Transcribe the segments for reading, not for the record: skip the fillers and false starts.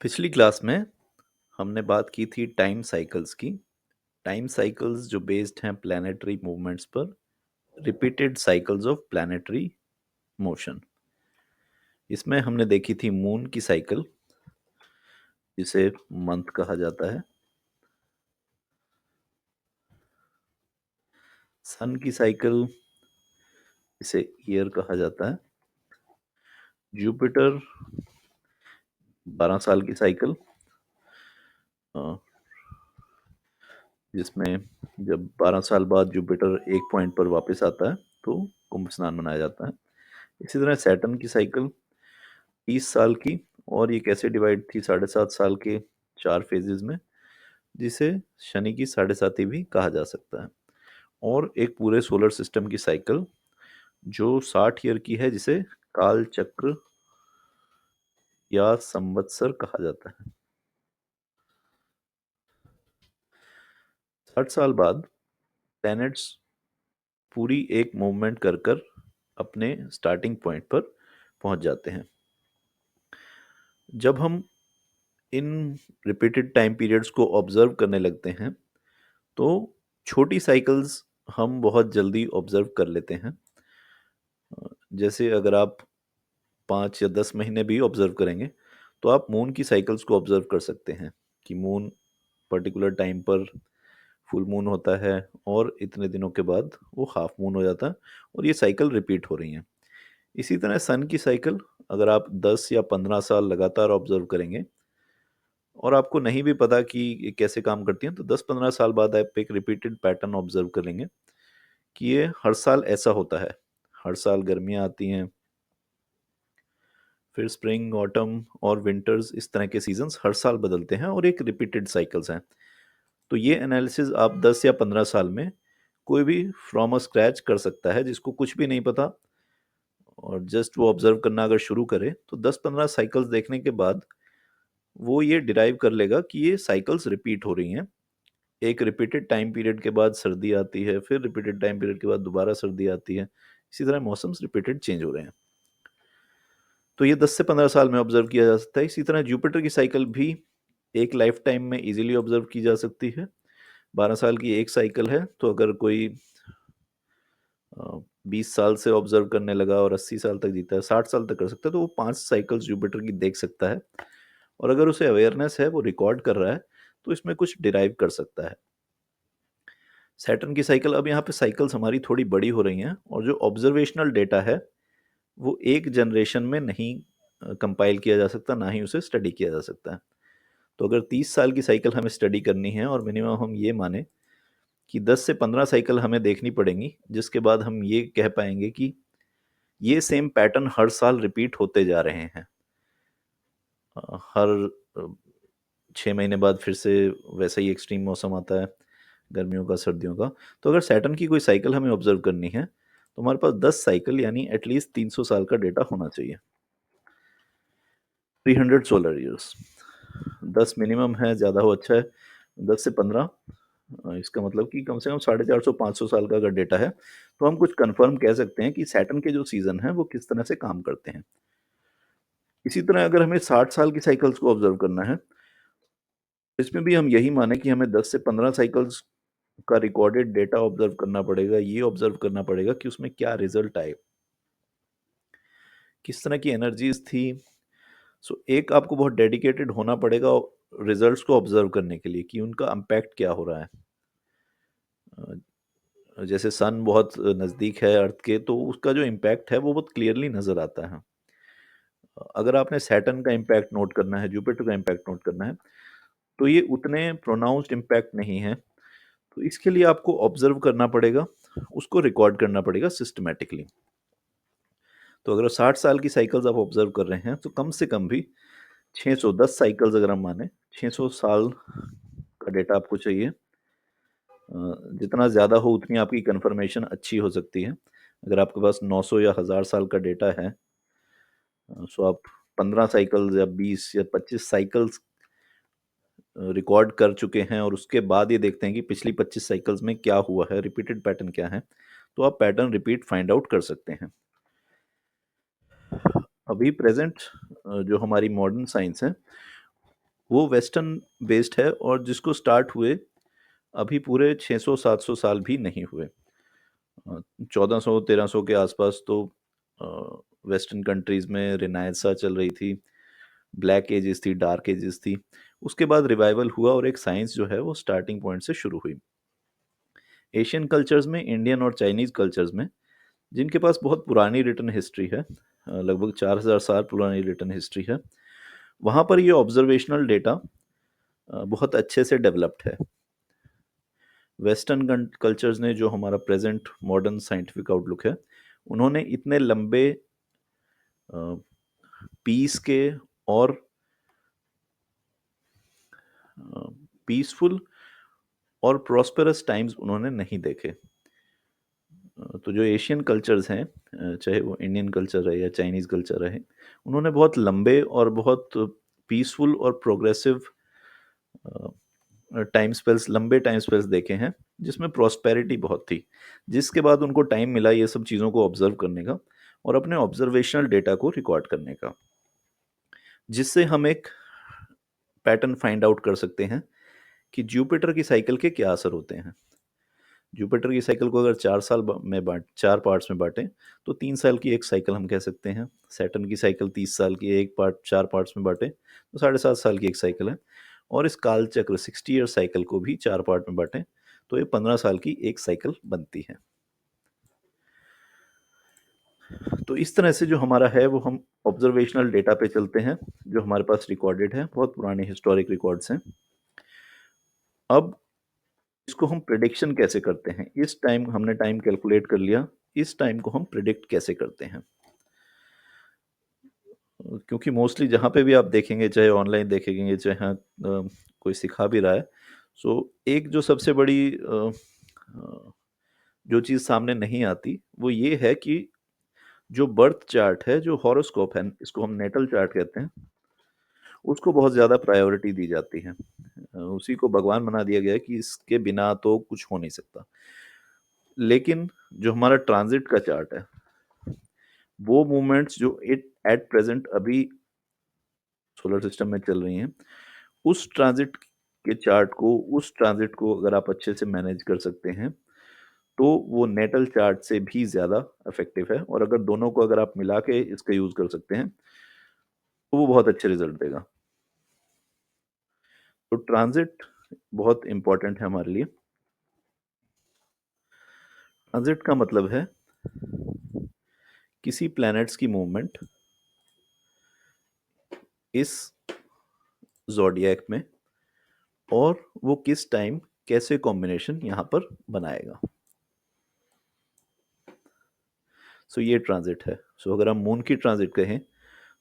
पिछली क्लास में हमने बात की थी टाइम साइकिल्स की। टाइम साइकिल्स जो बेस्ड हैं प्लैनेटरी मूवमेंट्स पर, repeated cycles of planetary motion. इसमें हमने देखी थी मून की साइकिल, जिसे मंथ कहा जाता है। सन की साइकिल, इसे ईयर कहा जाता है। जुपिटर 12 साल की साइकिल, जिसमें जब 12 साल बाद जुपिटर एक पॉइंट पर वापस आता है तो कुंभ स्नान मनाया जाता है। इसी तरह सैटर्न की साइकिल 30 साल की, और ये कैसे डिवाइड थी 7.5 साल के 4 फेजेस में, जिसे शनि की 7.5 भी कहा जा सकता है। और एक पूरे सोलर सिस्टम की साइकिल जो 60 ईयर की है, जिसे काल चक्र या संवत्सर कहा जाता है। 60 साल बाद प्लैनेट्स पूरी एक मूवमेंट कर कर अपने स्टार्टिंग पॉइंट पर पहुंच जाते हैं। जब हम इन रिपीटेड टाइम पीरियड्स को ऑब्जर्व करने लगते हैं तो छोटी साइकिल्स हम बहुत जल्दी ऑब्जर्व कर लेते हैं। जैसे अगर आप 5 या 10 महीने भी ऑब्जर्व करेंगे तो आप मून की साइकिल्स को ऑब्जर्व कर सकते हैं कि मून पर्टिकुलर टाइम पर फुल मून होता है और इतने दिनों के बाद वो हाफ मून हो जाता है, और ये साइकिल रिपीट हो रही हैं। इसी तरह सन की साइकिल अगर आप 10 या 15 साल लगातार ऑब्जर्व करेंगे और आपको नहीं भी पता कि ये कैसे काम करती हैं, तो 10-15 साल बाद आप एक रिपीटेड पैटर्न ऑब्जर्व कर लेंगे कि ये हर साल ऐसा होता है। हर साल गर्मियाँ आती हैं, फिर स्प्रिंग, ऑटम और विंटर्स, इस तरह के सीजन्स हर साल बदलते हैं और एक रिपीटेड साइकिल्स हैं। तो ये एनालिसिस आप 10 या 15 साल में कोई भी फ्रॉम अ स्क्रैच कर सकता है, जिसको कुछ भी नहीं पता, और जस्ट वो ऑब्जर्व करना अगर शुरू करे तो 10-15 साइकिल्स देखने के बाद वो ये डिराइव कर लेगा कि ये साइकिल्स रिपीट हो रही हैं। एक रिपीटेड टाइम पीरियड के बाद सर्दी आती है, फिर रिपीटेड टाइम पीरियड के बाद दोबारा सर्दी आती है। इसी तरह मौसम्स रिपीटेड चेंज हो रहे हैं। तो ये 10 से 15 साल में ऑब्जर्व किया जा सकता है। इसी तरह जुपिटर की साइकिल भी एक लाइफ टाइम में इजीली ऑब्जर्व की जा सकती है। 12 साल की एक साइकिल है, तो अगर कोई 20 साल से ऑब्जर्व करने लगा और 80 साल तक जीता है, 60 साल तक कर सकता है, तो वो 5 साइकिल्स जुपिटर की देख सकता है। और अगर उसे अवेयरनेस है, वो रिकॉर्ड कर रहा है, तो इसमें कुछ डिराइव कर सकता है। सैटर्न की साइकिल, अब यहाँ पे साइकिल्स हमारी थोड़ी बड़ी हो रही हैं, और जो ऑब्जर्वेशनल डेटा है वो एक जनरेशन में नहीं कंपाइल किया जा सकता, ना ही उसे स्टडी किया जा सकता है। तो अगर 30 साल की साइकिल हमें स्टडी करनी है और मिनिमम हम ये माने कि 10 से 15 साइकिल हमें देखनी पड़ेंगी, जिसके बाद हम ये कह पाएंगे कि ये सेम पैटर्न हर साल रिपीट होते जा रहे हैं। हर 6 महीने बाद फिर से वैसा ही एक्सट्रीम मौसम आता है, गर्मियों का, सर्दियों का। तो अगर सैटर्न की कोई साइकिल हमें ऑब्जर्व करनी है तो हमारे पास 10 साइकिल यानी एटलीस्ट 300 साल का डेटा होना चाहिए। 300 सोलर ईयर्स, 10 मिनिमम है, ज़्यादा हो अच्छा है। 10 से 15, इसका मतलब कि कम से कम 450-500 साल का अगर डेटा है तो हम कुछ कंफर्म कह सकते हैं कि सैटर्न के जो सीजन है वो किस तरह से काम करते हैं। इसी तरह अगर हमें 60 साल की साइकिल्स को ऑब्जर्व करना है, इसमें भी हम यही माने कि हमें 10 से 15 साइकिल्स का रिकॉर्डेड डेटा ऑब्जर्व करना पड़ेगा। ये ऑब्जर्व करना पड़ेगा कि उसमें क्या रिजल्ट आए, किस तरह की एनर्जीज थी। सो एक आपको बहुत डेडिकेटेड होना पड़ेगा रिजल्ट्स को ऑब्जर्व करने के लिए कि उनका इम्पैक्ट क्या हो रहा है। जैसे सन बहुत नज़दीक है अर्थ के, तो उसका जो इम्पैक्ट है वो बहुत क्लियरली नज़र आता है। अगर आपने सैटर्न का इम्पैक्ट नोट करना है, जुपिटर का इम्पैक्ट नोट करना है, तो ये उतने प्रोनाउंस्ड इम्पैक्ट नहीं है। तो इसके लिए आपको ऑब्जर्व करना पड़ेगा, उसको रिकॉर्ड करना पड़ेगा सिस्टमैटिकली। तो अगर 60 साल की साइकिल्स आप ऑब्जर्व कर रहे हैं तो कम से कम भी 610 साइकिल्स अगर हम माने, 600 साल का डेटा आपको चाहिए। जितना ज़्यादा हो उतनी आपकी कंफर्मेशन अच्छी हो सकती है। अगर आपके पास 900 या 1000 साल का डेटा है, सो आप 15 साइकिल्स या 20 या 25 साइकिल्स रिकॉर्ड कर चुके हैं और उसके बाद ये देखते हैं कि पिछली 25 साइकिल्स में क्या हुआ है, रिपीटेड पैटर्न क्या है, तो आप पैटर्न रिपीट फाइंड आउट कर सकते हैं। अभी प्रेजेंट जो हमारी मॉडर्न साइंस है वो वेस्टर्न बेस्ड है और जिसको स्टार्ट हुए अभी पूरे 600-700 साल भी नहीं हुए। 1400-1300 के आसपास तो वेस्टर्न कंट्रीज़ में रिनाइंसा चल रही थी, ब्लैक एजेस थी, डार्क एजेस थी। उसके बाद रिवाइवल हुआ और एक साइंस जो है वो स्टार्टिंग पॉइंट से शुरू हुई। एशियन कल्चर्स में, इंडियन और चाइनीज़ कल्चर्स में, जिनके पास बहुत पुरानी रिटन हिस्ट्री है, लगभग 4000 साल पुरानी रिटन हिस्ट्री है, वहाँ पर ये ऑब्जर्वेशनल डेटा बहुत अच्छे से डेवलप्ड है। वेस्टर्न कल्चर्स ने जो हमारा प्रेजेंट मॉडर्न साइंटिफिक आउटलुक है, उन्होंने इतने लंबे पीस के और पीसफुल और प्रॉस्पेरस टाइम्स उन्होंने नहीं देखे। तो जो एशियन कल्चर्स हैं, चाहे वो इंडियन कल्चर रहे या चाइनीज़ कल्चर रहे, उन्होंने बहुत लंबे और बहुत पीसफुल और प्रोग्रेसिव टाइम स्पेल्स, लंबे टाइम स्पेल्स देखे हैं, जिसमें प्रॉस्पेरिटी बहुत थी। जिसके बाद उनको टाइम मिला ये सब चीज़ों को ऑब्जर्व करने का और अपने ऑब्जर्वेशनल डेटा को रिकॉर्ड करने का, जिससे हम एक पैटर्न फाइंड आउट कर सकते हैं कि जुपिटर की साइकिल के क्या असर होते हैं। जुपिटर की साइकिल को अगर 4 साल में बाँट 4 पार्ट्स में बाँटें, तो 3 साल की एक साइकिल हम कह सकते हैं। सैटर्न की साइकिल 30 साल की, एक पार्ट 4 पार्ट्स में बाँटें, तो 7.5 साल की एक साइकिल है। और इस काल चक्र 60 ईयर साइकिल को भी 4 पार्ट में बाँटें, तो ये 15 साल की एक साइकिल बनती है। तो इस तरह से जो हमारा है वो हम ऑब्जर्वेशनल डेटा पे चलते हैं, जो हमारे पास रिकॉर्डेड है, बहुत पुराने हिस्टोरिक रिकॉर्ड्स हैं। अब इसको हम प्रिडिक्शन कैसे करते हैं? इस टाइम हमने टाइम कैलकुलेट कर लिया, इस टाइम को हम प्रिडिक्ट कैसे करते हैं? क्योंकि मोस्टली जहाँ पे भी आप देखेंगे, चाहे ऑनलाइन देखेंगे, चाहे कोई सिखा भी रहा है, सो एक जो सबसे बड़ी जो चीज़ सामने नहीं आती, वो ये है कि जो बर्थ चार्ट है, जो हॉरोस्कोप है, इसको हम नेटल चार्ट कहते हैं, उसको बहुत ज़्यादा प्रायोरिटी दी जाती है। उसी को भगवान बना दिया गया है कि इसके बिना तो कुछ हो नहीं सकता। लेकिन जो हमारा ट्रांज़िट का चार्ट है, वो मूवमेंट्स जो इट एट प्रेज़ेंट अभी सोलर सिस्टम में चल रही हैं, उस ट्रांज़िट के चार्ट को, उस ट्रांज़िट को अगर आप अच्छे से मैनेज कर सकते हैं, तो वो नेटल चार्ट से भी ज़्यादा इफ़ेक्टिव है और अगर दोनों को अगर आप मिला के इसका यूज़ कर सकते हैं, तो वो बहुत अच्छे रिज़ल्ट देगा। तो ट्रांज़िट बहुत इम्पोर्टेंट है हमारे लिए। ट्रांज़िट का मतलब है किसी प्लैनेट्स की मूवमेंट इस ज़ोडिएक में और वो किस टाइम कैसे कॉम्बिनेशन यहाँ पर बनाएगा। सो ये ट्रांज़िट है। सो अगर हम मून की ट्रांज़िट कहें,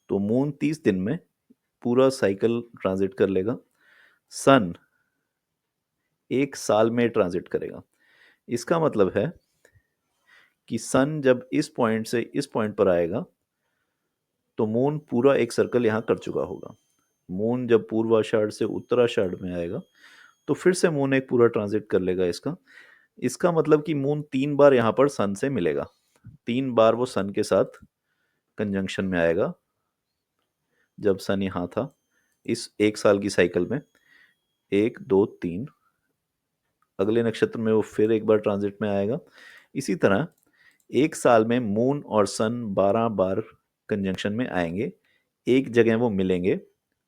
तो मून 30 दिन में पूरा साइकिल ट्रांज़िट कर लेगा। सन 1 साल में ट्रांज़िट करेगा। इसका मतलब है कि सन जब इस पॉइंट से इस पॉइंट पर आएगा, तो मून पूरा एक सर्कल यहाँ कर चुका होगा। मून जब पूर्वाषाढ़ से उत्तराषाढ़ में आएगा, तो फिर से मून एक पूरा ट्रांज़िट कर लेगा इसका। इसका मतलब कि मून 3 बार यहाँ पर सन से मिलेगा। 3 बार वो सन के साथ कंजंक्शन में आएगा, जब सन यहाँ था, इस 1 साल की साइकिल में। 1, 2, 3, अगले नक्षत्र में वो फिर एक बार ट्रांज़िट में आएगा। इसी तरह 1 साल में मून और सन 12 बार कंजंक्शन में आएँगे। एक जगह वो मिलेंगे,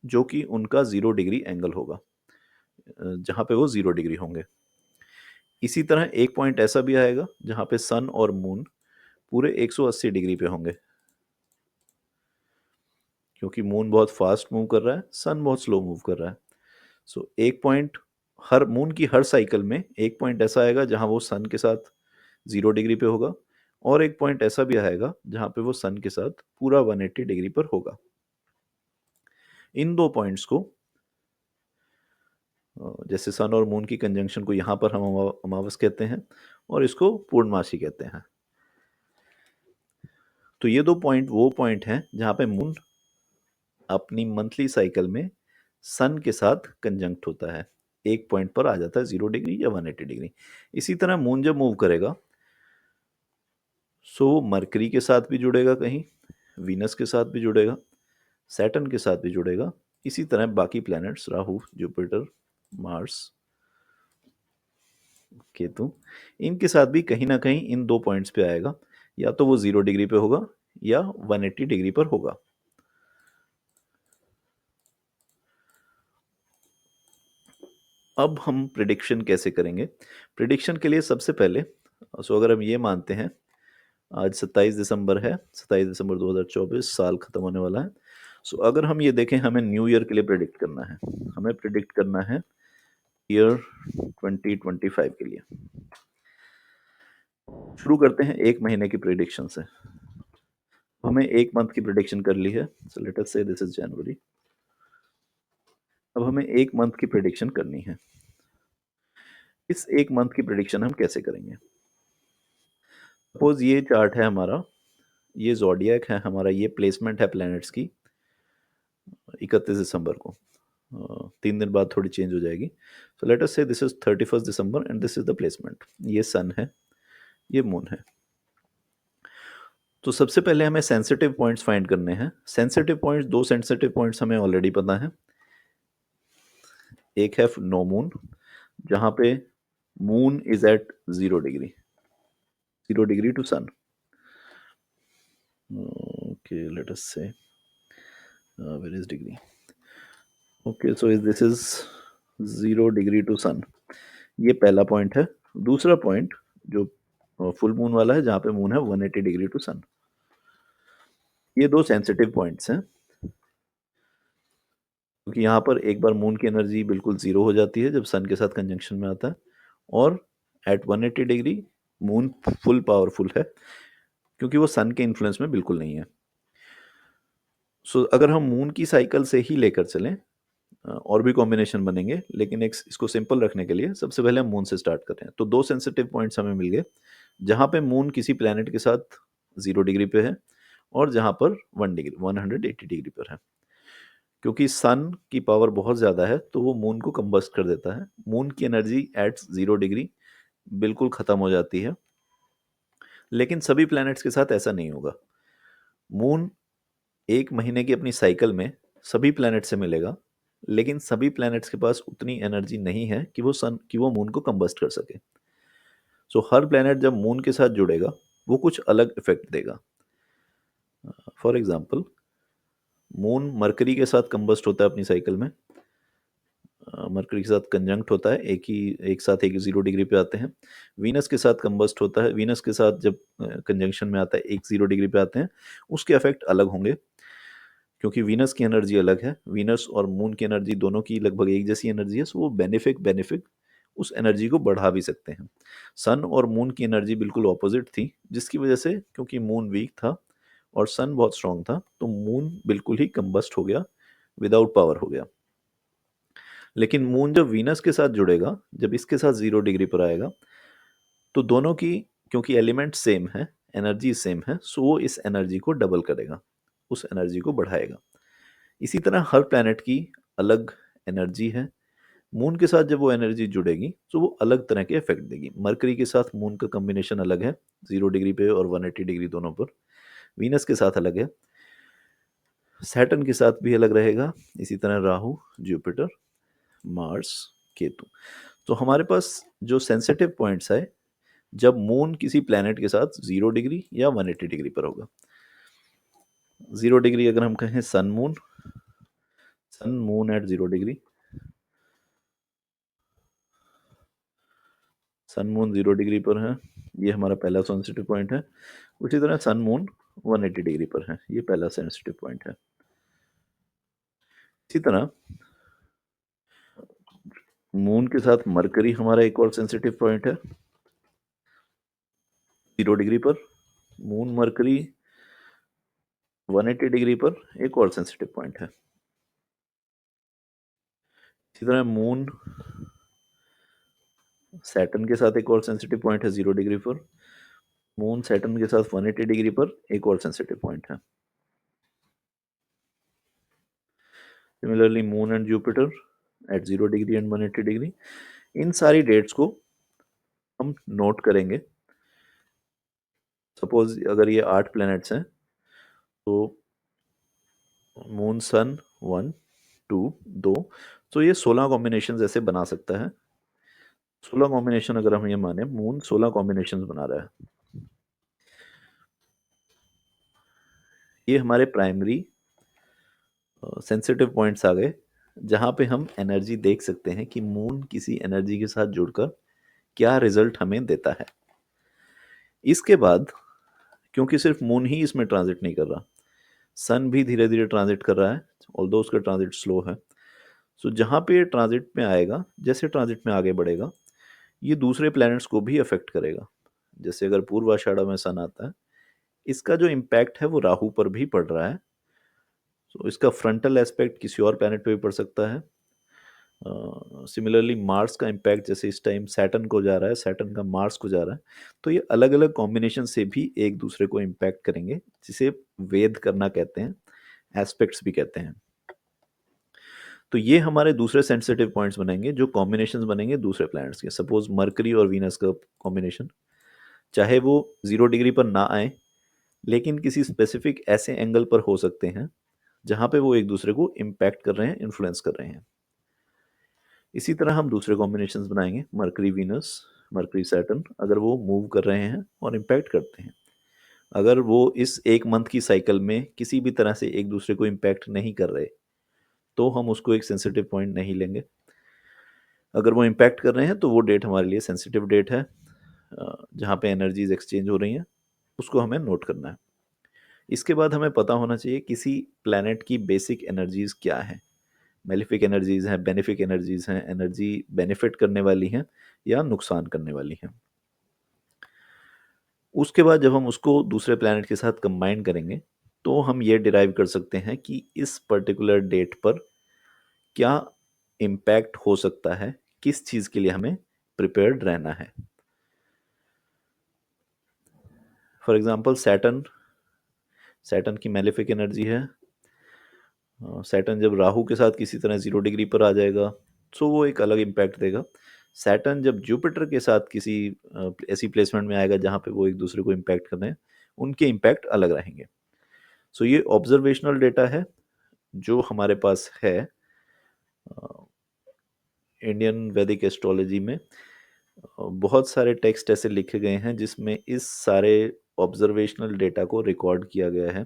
जो कि उनका 0 डिग्री एंगल होगा, जहाँ पे वो 0 डिग्री होंगे। इसी तरह एक पॉइंट ऐसा भी आएगा, जहाँ पे सन और मून पूरे 180 डिग्री पे होंगे। क्योंकि मून बहुत फास्ट मूव कर रहा है, सन बहुत स्लो मूव कर रहा है। सो एक पॉइंट हर मून की हर साइकिल में एक पॉइंट ऐसा आएगा जहां वो सन के साथ 0 डिग्री पे होगा और एक पॉइंट ऐसा भी आएगा जहां पे वो सन के साथ पूरा 180 डिग्री पर होगा। इन दो पॉइंट्स को जैसे सन और मून की कंजंक्शन को यहाँ पर हम अमावस कहते हैं और इसको पूर्णमासी कहते हैं। तो ये दो पॉइंट वो पॉइंट हैं जहाँ पे मून अपनी मंथली साइकिल में सन के साथ कंजंक्ट होता है। एक पॉइंट पर आ जाता है 0 डिग्री या 180 डिग्री। इसी तरह मून जब मूव करेगा, सो मरकरी के साथ भी जुड़ेगा कहीं, वीनस के साथ भी जुड़ेगा, सैटर्न के साथ भी जुड़ेगा इसी तरह बाकी planets Rahu, Jupiter, Mars, Ketu, इनके साथ भी कहीं ना कहीं इन 2 पॉइंट्स पे आएगा। या तो वो 0 डिग्री पे होगा या 180 डिग्री पर होगा। अब हम प्रिडिक्शन कैसे करेंगे? प्रिडिक्शन के लिए सबसे पहले अगर हम ये मानते हैं आज 27 दिसंबर है, 27 दिसंबर 2024 साल खत्म होने वाला है। अगर हम ये देखें, हमें न्यू ईयर के लिए प्रिडिक्ट करना है। हमें प्रिडिक्ट करना है ईयर 2025 के लिए। शुरू करते हैं 1 महीने की प्रिडिक्शन से। हमें 1 मंथ की प्रिडिक्शन कर ली है। लेट अस से दिस इज जनवरी। अब हमें 1 मंथ की प्रिडिक्शन करनी है। इस 1 मंथ की प्रिडिक्शन हम कैसे करेंगे? सपोज ये चार्ट है हमारा, ये ज़ोडिएक है हमारा, ये प्लेसमेंट है प्लैनेट्स की 31 दिसंबर को। 3 दिन बाद थोड़ी चेंज हो जाएगी। लेट अस से this is 31 December and this is the placement. ये सन है, ये मून है। तो सबसे पहले हमें सेंसिटिव पॉइंट्स फाइंड करने हैं। सेंसिटिव पॉइंट्स, 2 सेंसिटिव पॉइंट्स हमें ऑलरेडी पता है। एक है नो मून, जहां पे moon is at 0 degree, 0 degree to sun. Okay, let us say where is degree? Okay, so this is 0 degree to sun. ये पहला पॉइंट है। दूसरा पॉइंट जो फुल मून वाला है, जहां पे मून है 180 डिग्री टू सन। ये 2 सेंसिटिव पॉइंट्स हैं, क्योंकि यहाँ पर एक बार मून की एनर्जी बिल्कुल जीरो हो जाती है जब सन के साथ कंजंक्शन में आता है, और at 180 degree moon full powerful है, क्योंकि वो सन के इन्फ्लुएंस में बिल्कुल नहीं है। अगर हम मून की साइकिल से ही लेकर चलें, और भी कॉम्बिनेशन बनेंगे, लेकिन एक इसको सिंपल रखने के लिए सबसे पहले हम मून से स्टार्ट कर रहे हैं। तो 2 सेंसिटिव पॉइंट्स हमें मिल गए, जहां पे मून किसी प्लैनेट के साथ 0 डिग्री पे है और जहां पर 180 डिग्री पर है। क्योंकि सन की पावर बहुत ज़्यादा है, तो वो मून को कंबस्ट कर देता है। मून की एनर्जी एट 0 डिग्री बिल्कुल ख़त्म हो जाती है। लेकिन सभी प्लैनेट्स के साथ ऐसा नहीं होगा। मून 1 महीने की अपनी साइकिल में सभी प्लैनेट से मिलेगा, लेकिन सभी प्लैनेट्स के पास उतनी एनर्जी नहीं है कि वो मून को कंबस्ट कर सके। हर प्लैनेट जब मून के साथ जुड़ेगा, वो कुछ अलग इफेक्ट देगा। फॉर एग्जाम्पल, मून मरकरी के साथ कंबस्ट होता है अपनी साइकिल में। मरकरी के साथ कंजंक्ट होता है, एक साथ एक 0 डिग्री पे आते हैं। वीनस के साथ कंबस्ट होता है, वीनस के साथ जब कंजंक्शन में आता है, एक 0 डिग्री पे आते हैं। उसके इफेक्ट अलग होंगे, क्योंकि वीनस की एनर्जी अलग है। वीनस और मून की एनर्जी दोनों की लगभग एक जैसी एनर्जी है, वो बेनिफिक उस एनर्जी को बढ़ा भी सकते हैं। सन और मून की एनर्जी बिल्कुल ऑपोजिट थी, जिसकी वजह से, क्योंकि मून वीक था और सन बहुत स्ट्रांग था, तो मून बिल्कुल ही कंबस्ट हो गया, विदाउट पावर हो गया। लेकिन मून जब वीनस के साथ जुड़ेगा, जब इसके साथ 0 डिग्री पर आएगा, तो दोनों की, क्योंकि एलिमेंट सेम है, एनर्जी सेम है, वो इस एनर्जी को डबल करेगा, उस एनर्जी को बढ़ाएगा। इसी तरह हर प्लैनेट की अलग एनर्जी है। मून के साथ जब वो एनर्जी जुड़ेगी, तो वो अलग तरह के इफेक्ट देगी। मरकरी के साथ मून का कॉम्बिनेशन अलग है, 0 डिग्री पे और 180 डिग्री दोनों पर। वीनस के साथ अलग है, सैटर्न के साथ भी अलग रहेगा। इसी तरह राहु, जुपिटर, मार्स, केतु। तो हमारे पास जो सेंसिटिव पॉइंट्स है, जब मून किसी प्लैनेट के साथ 0 डिग्री या 180 डिग्री पर होगा। 0 डिग्री अगर हम कहें, sun moon at 0 degree, sun moon 0 degree पर है, ये हमारा पहला सेंसिटिव पॉइंट है। उसी तरह सन मून 180 डिग्री पर है, ये पहला सेंसिटिव पॉइंट है। इसी तरह मून के साथ मरकरी हमारा एक और सेंसिटिव पॉइंट है, 0 डिग्री पर। मून मरकरी 180 डिग्री पर एक और सेंसिटिव पॉइंट है। इसी तरह मून सैटर्न के साथ एक और सेंसिटिव पॉइंट है 0 डिग्री पर। मून सैटर्न के साथ 180 डिग्री पर एक और सेंसिटिव पॉइंट है। Similarly moon and Jupiter at 0 degree and 180 degree. इन सारी डेट्स को हम नोट करेंगे। सपोज अगर ये 8 प्लैनेट्स हैं, तो मून सन 1 2, 2, तो ये 16 कॉम्बिनेशंस ऐसे बना सकता है। 16 कॉम्बिनेशन अगर हम ये माने, मून 16 कॉम्बिनेशंस बना रहा है। ये हमारे प्राइमरी सेंसिटिव पॉइंट्स आ गए, जहाँ पे हम एनर्जी देख सकते हैं कि मून किसी एनर्जी के साथ जुड़कर क्या रिजल्ट हमें देता है। इसके बाद, क्योंकि सिर्फ मून ही इसमें ट्रांजिट नहीं कर रहा, सन भी धीरे धीरे ट्रांजिट कर रहा है, ऑल्दो उसका ट्रांजिट स्लो है। सो जहाँ पे ये ट्रांजिट में आएगा, जैसे ट्रांजिट में आगे बढ़ेगा, ये दूसरे प्लैनेट्स को भी अफेक्ट करेगा। जैसे अगर पूर्व आषाढ़ा में सन आता है, इसका जो इम्पैक्ट है वो राहु पर भी पड़ रहा है। तो इसका फ्रंटल एस्पेक्ट किसी और प्लैनेट पे भी पड़ सकता है। सिमिलरली मार्स का इम्पैक्ट जैसे इस टाइम सैटर्न को जा रहा है, सैटर्न का मार्स को जा रहा है, तो ये अलग अलग कॉम्बिनेशन से भी एक दूसरे को इम्पैक्ट करेंगे, जिसे वेद करना कहते हैं, एस्पेक्ट्स भी कहते हैं। तो ये हमारे दूसरे सेंसिटिव पॉइंट्स बनेंगे, जो कॉम्बिनेशंस बनेंगे दूसरे प्लैनेट्स के। सपोज मरकरी और वीनस का कॉम्बिनेशन, चाहे वो 0 डिग्री पर ना आए, लेकिन किसी स्पेसिफिक ऐसे एंगल पर हो सकते हैं जहाँ पे वो एक दूसरे को इम्पैक्ट कर रहे हैं, इन्फ्लुएंस कर रहे हैं। इसी तरह हम दूसरे कॉम्बिनेशंस बनाएंगे, मरकरी वीनस, मरकरी सैटर्न, अगर वो मूव कर रहे हैं और इम्पैक्ट करते हैं। अगर वो इस एक मंथ की साइकिल में किसी भी तरह से एक दूसरे को इम्पैक्ट नहीं कर रहे, तो हम उसको एक सेंसिटिव पॉइंट नहीं लेंगे। अगर वो इम्पैक्ट कर रहे हैं तो वो डेट हमारे लिए सेंसिटिव डेट है, जहाँ पे एनर्जीज एक्सचेंज हो रही हैं, उसको हमें नोट करना है। इसके बाद हमें पता होना चाहिए किसी प्लैनेट की बेसिक एनर्जीज क्या है। मेलिफिक एनर्जीज हैं, बेनिफिक एनर्जीज हैं, एनर्जी बेनिफिट करने वाली हैं या नुकसान करने वाली हैं। उसके बाद जब हम उसको दूसरे प्लैनेट के साथ कंबाइन करेंगे, तो हम ये डिराइव कर सकते हैं कि इस पर्टिकुलर डेट पर क्या इम्पैक्ट हो सकता है, किस चीज़ के लिए हमें प्रिपेयर्ड रहना है। फॉर एग्जांपल सैटर्न, सैटर्न की मेलिफिक एनर्जी है। सैटर्न जब राहु के साथ किसी तरह 0 डिग्री पर आ जाएगा, तो वो एक अलग इम्पैक्ट देगा। सैटर्न जब जुपिटर के साथ किसी ऐसी प्लेसमेंट में आएगा जहाँ पे वो एक दूसरे को इम्पैक्ट कर रहे हैं, उनके इम्पैक्ट अलग रहेंगे। सो ये ऑब्जर्वेशनल डेटा है जो हमारे पास है इंडियन वैदिक एस्ट्रोलॉजी में। बहुत सारे टेक्स्ट ऐसे लिखे गए हैं जिसमें इस सारे ऑब्जर्वेशनल डेटा को रिकॉर्ड किया गया है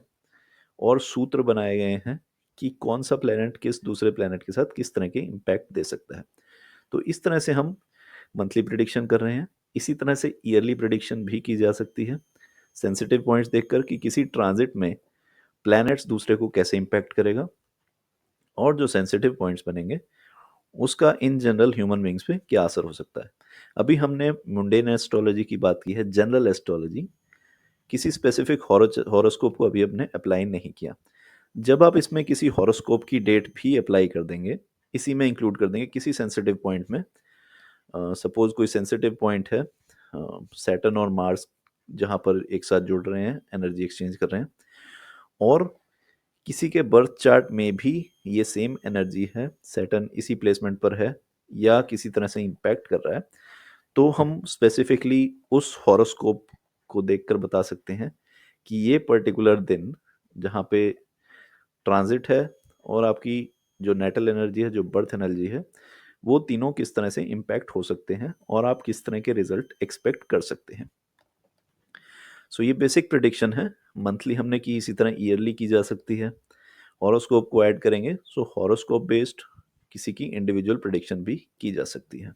और सूत्र बनाए गए हैं कि कौन सा प्लेनेट किस दूसरे प्लेनेट के साथ किस तरह के इम्पैक्ट दे सकता है। तो इस तरह से हम मंथली प्रिडिक्शन कर रहे हैं। इसी तरह से ईयरली प्रिडिक्शन भी की जा सकती है, सेंसिटिव पॉइंट्स देखकर कि किसी ट्रांजिट में प्लैनेट्स दूसरे को कैसे इम्पैक्ट करेगा, और जो सेंसिटिव पॉइंट्स बनेंगे उसका इन जनरल ह्यूमन बींग्स पे क्या असर हो सकता है। अभी हमने मुंडेन एस्ट्रोलॉजी की बात की है, जनरल एस्ट्रोलॉजी, किसी स्पेसिफिक हॉरोस्कोप को अभी हमने अप्लाई नहीं किया। जब आप इसमें किसी हॉरोस्कोप की डेट भी अप्लाई कर देंगे, इसी में इंक्लूड कर देंगे किसी सेंसिटिव पॉइंट में, सपोज कोई सेंसिटिव पॉइंट है सैटर्न और मार्स, जहाँ पर एक साथ जुड़ रहे हैं, एनर्जी एक्सचेंज कर रहे हैं, और किसी के बर्थ चार्ट में भी ये सेम एनर्जी है, सैटर्न इसी प्लेसमेंट पर है या किसी तरह से इम्पैक्ट कर रहा है, तो हम स्पेसिफिकली उस हॉरोस्कोप को देखकर बता सकते हैं कि ये पर्टिकुलर दिन जहाँ पे ट्रांजिट है और आपकी जो नेटल एनर्जी है, जो बर्थ एनर्जी है, वो तीनों किस तरह से इम्पैक्ट हो सकते हैं और आप किस तरह के रिजल्ट एक्सपेक्ट कर सकते हैं। सो ये बेसिक प्रिडिक्शन है। मंथली हमने की, इसी तरह ईयरली की जा सकती है। हॉरोस्कोप को ऐड करेंगे, सो हॉरोस्कोप बेस्ड किसी की इंडिविजुअल प्रिडिक्शन भी की जा सकती है।